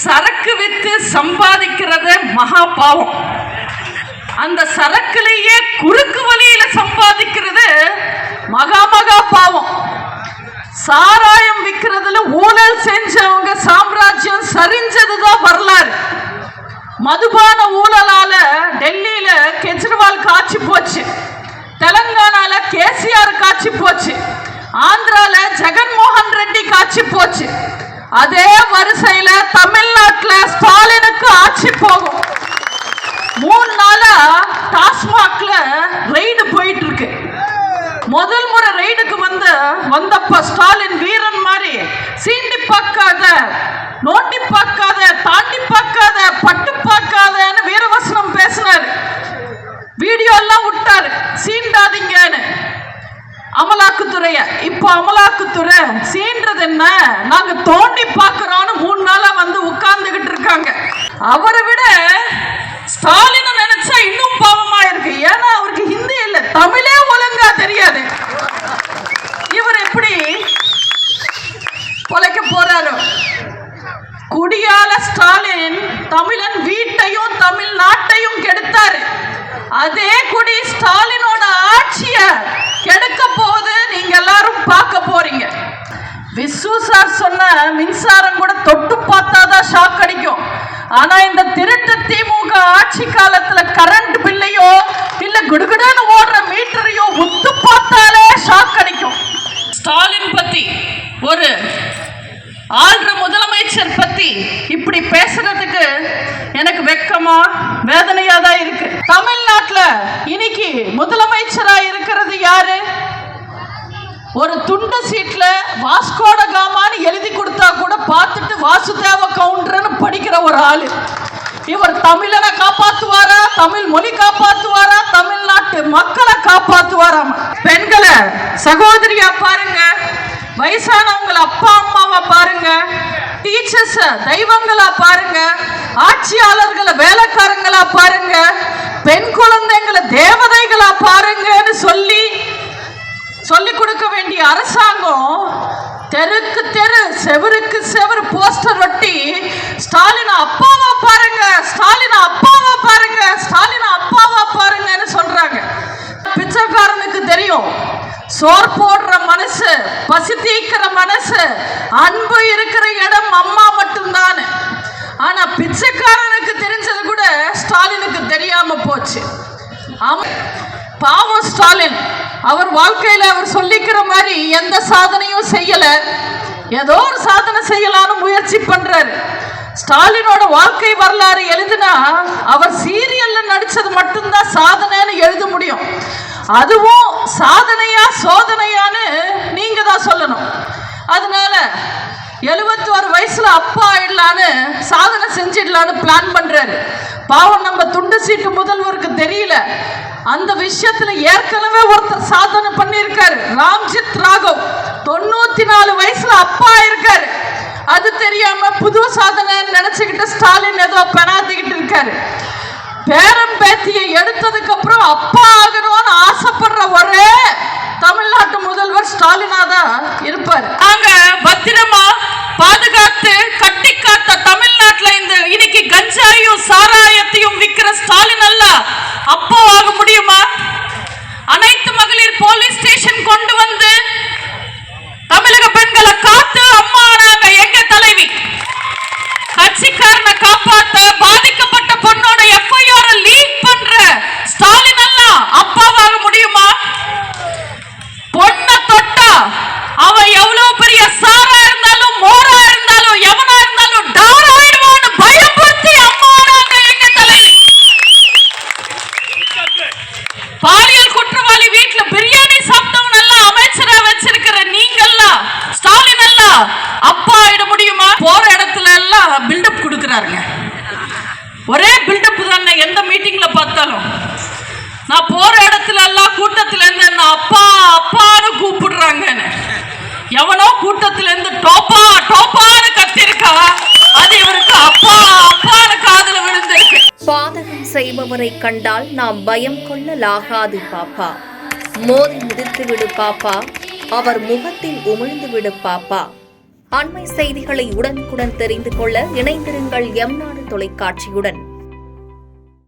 சரக்கு வித்து சம்பாதிக்கிறது மகா பாவம். அந்த சரக்குலேயே குறுக்கு வழியில சம்பாதிக்கிறது மகா பாவம். சாராயம் விற்கிறதுல ஊழல் செஞ்சவங்க சாம்ராஜ்யம் சரிஞ்சதுதான் வரலாறு. மதுபான ஊழலால டெல்லியில கெஜ்ரிவால் காட்சி போச்சு, தெலங்கானால கேசிஆர் காட்சி போச்சு, ஆந்திரால ஜெகன்மோகன் ரெட்டி காட்சி போச்சு. அதே வரிசையில தமிழ்நாட்டில் ஸ்டாலினுக்கு ஆட்சி போகும். 3 நாளா டாஸ்மாக்ல ரெய்டு போயிட்டு இருக்கு. முதல் முறை ரெய்டுக்கு வந்தப்ப ஸ்டாலின் வீரன் மாதிரி சீண்டி பார்க்காத, நோண்டி பார்க்காத, தாண்டி பார்க்காத, பட்டு பார்க்காதன்னு வீரவசனம் பேசினாரு. வீடியோ எல்லாம் விட்டாரு, சீண்டாதீங்கன்னு. அமலாக்கத்துறைய இப்ப அமலாக்கத்துறை சீன்றது என்ன, நாங்க தோண்டி பார்க்கிறோம்னு 3 நாளா உட்கார்ந்துகிட்டு இருக்காங்க. அவரை விட ஸ்டாலின் நினைச்சா இன்னும் பாவமா இருக்கு. ஏன்னா அவருக்கு ஹிந்தி இல்ல, தமிழே ஒழுங்கா தெரியாது. இவர் எப்படி பொழைக்க போறாரு? குடியால ஸ்டாலின் தமிழன் வீட்டையும் தமிழ்நாட்டையும் கெடுத்தாரு. அதே குடி ஸ்டாலினோட ஆட்சிய கெடுக்க போகுது. நீங்க எல்லாரும் பார்க்க போறீங்க. விசு சார் சொன்ன மின்சாரம் கூட தொட்டு பார்த்தாதான் ஷாக் அடிக்கும். ஆனா இந்த திருட்டு திமுக ஆட்சி காலத்துல கரண்ட் பில்லையோ இல்ல குடுகுடுன்னு ஓடுற மீட்டரையோ உத்து பார்த்தாலே ஷாக் அடிக்கும். ஸ்டாலின் பத்தி, ஒரு ஆள்ற முதலமைச்சர் பத்தி இப்படி பேசுறதுக்கு எனக்கு வெக்கமா வேதனையா தான் இருக்கு. தமிழ்நாட்டுல இன்னைக்கு முதலமைச்சரா இருக்கிறது யாரு? ஒரு துண்டு சீட்ல வாஸ்கோட காமான்னு எழுதி கொடுத்தா கூட பார்த்துட்டு வாசுதேவ கவுண்டர்னு படிக்கிற ஒரு ஆளு. இவர் தமிழனை காப்பாத்துவாரா, தமிழ் மொழி காப்பாத்துவாரா, தமிழ்நாட்டு மக்களை காப்பாத்துவாராம். பெண்களை சகோதரியா பாருங்க, வயசானவங்களை அப்பா அம்மாவா பாருங்க, டீச்சர்ஸ் தெய்வங்களா பாருங்க, ஆட்சியாளர்களை வேலைக்காரங்களா பாருங்க, பெண் குழந்தைங்களை தேவதைகளா பாருங்கன்னு சொல்லி கொடுக்க வேண்டிய அரசாங்கம் தெருக்கு தெரு செவருக்கு செவரு போஸ்டர் ஒட்டி ஸ்டாலின் அப்பாவா பாருங்க, ஸ்டாலின் அப்பாவா பாருங்க, ஸ்டாலின் அப்பாவா பாருங்கன்னு சொல்றாங்க. பிச்சைக்காரனுக்கு தெரியும் சோர் போடுற மனசு, பசி தீக்கிற மனசு, அன்பு இருக்கிற இடம் அம்மா மட்டும்தான். ஆனா பிச்சைக்காரனுக்கு தெரிஞ்சது கூட ஸ்டாலினுக்கு தெரியாம போச்சு. பாவம் ஸ்டாலின். அவர் வாழ்க்கையில அவர் சொல்லிக்கிற மாதிரி எந்த சாதனையும் செய்யல. ஏதோ ஒரு சாதனை செய்யலான்னு முயற்சி பண்றாரு. ஸ்டாலினோட வாழ்க்கை வரலாறு எழுதினா அவர் சீரியல்ல நடிச்சது மட்டும்தான் சாதனைன்னு எழுத முடியும். அதுவும் சாதனையா சோதனையான்னு நீங்க தான் சொல்லணும். அதனால 71 வயசுல அப்பா ஆயிடலான்னு சாதனை செஞ்சிடலான்னு பிளான் பண்றாரு. பாவம் நம்ம துண்டு சீட்டு முதல்வருக்கு தெரியல. அந்த விஷயத்துல ஏற்கனவே ஒருத்தர் சாதனை பண்ணியிருக்காரு, ராம்ஜித் ராகவ். 94 வயசுல அப்பா இருக்காரு. அது தெரியாம புது சாதனை நினைச்சுக்கிட்டு ஸ்டாலின் ஏதோ பெணாத்திக்கிட்டு இருக்காரு. பேரம் பேத்தியை எடுத்ததுக்கு அப்புறம் அப்பா ஆகணும்னு ஆசைப்படுற ஒரே தமிழ்நாட்டு முதல்வர் ஸ்டாலினா தான் இருப்பார். நாங்க பத்திரமா பாதுகாத்து கட்டி காத்த தமிழ்நாட்டுல இந்த இன்னைக்கு கஞ்சாயும் சாராயத்தையும் விற்கிற ஸ்டாலின் அல்ல அப்பா ஆக முடியுமா? அனைத்து மகளிர் போலீஸ் ஸ்டேஷன் கொண்டு வந்து தமிழக பெண்களை காத்து அம்மா ஆனாங்க எங்க தலைவி. கட்சிக்காரனை காப்பாத்த பாதிக்கப்பட்ட பொண்ணோட எஃப்ஐஆர் லீக் பண்ற ஸ்டாலின் அல்ல அப்பாவாக முடியுமா? பொண்ண தொட்டா அவன் எவ்வளவு பெரிய சாரா இருந்தாலும் மோரா இருந்தாலும் எவனா இருந்தாலும் டார் ஆயிடுவான்னு பயப்படுத்தி அம்மா ஆனாங்க எங்க தலைவி. பாலியல் குற்றவாளி வீட்டுல பிரியாணி சாப்பிட்டவன் எல்லாம் அமைச்சரா வச்சிருக்கிற நீங்கெல்லாம் ஸ்டாலின் எல்லாம் அப்பா ஆயிட முடியுமா? போற இடத்துல எல்லாம் பில்டப் கொடுக்கிறாருங்க. ஒரே பில்டப் தான். எந்த மீட்டிங்ல பார்த்தாலும் நான் போற இடத்துல எல்லாம் கூட்டத்துல இருந்து என்ன அப்பா அப்பான்னு கூப்பிடுறாங்க. எவனோ கூட்டத்துல இருந்து டோப்பா டோப்பான்னு கத்திருக்கா, அது இவருக்கு அப்பா அப்பான்னு காதுல விழுந்திருக்கு. பாதகம் செய்பவரை கண்டால் நாம் பயம் கொள்ளலாகாது பாப்பா. மோதி முடித்து விடு பாப்பா, அவர் முகத்தில் உமிழ்ந்து விடு பாப்பா. அண்மை செய்திகளை உடனுக்குடன் தெரிந்து கொள்ள இணைந்திருங்கள் எம் நாடு தொலைக்காட்சியுடன்.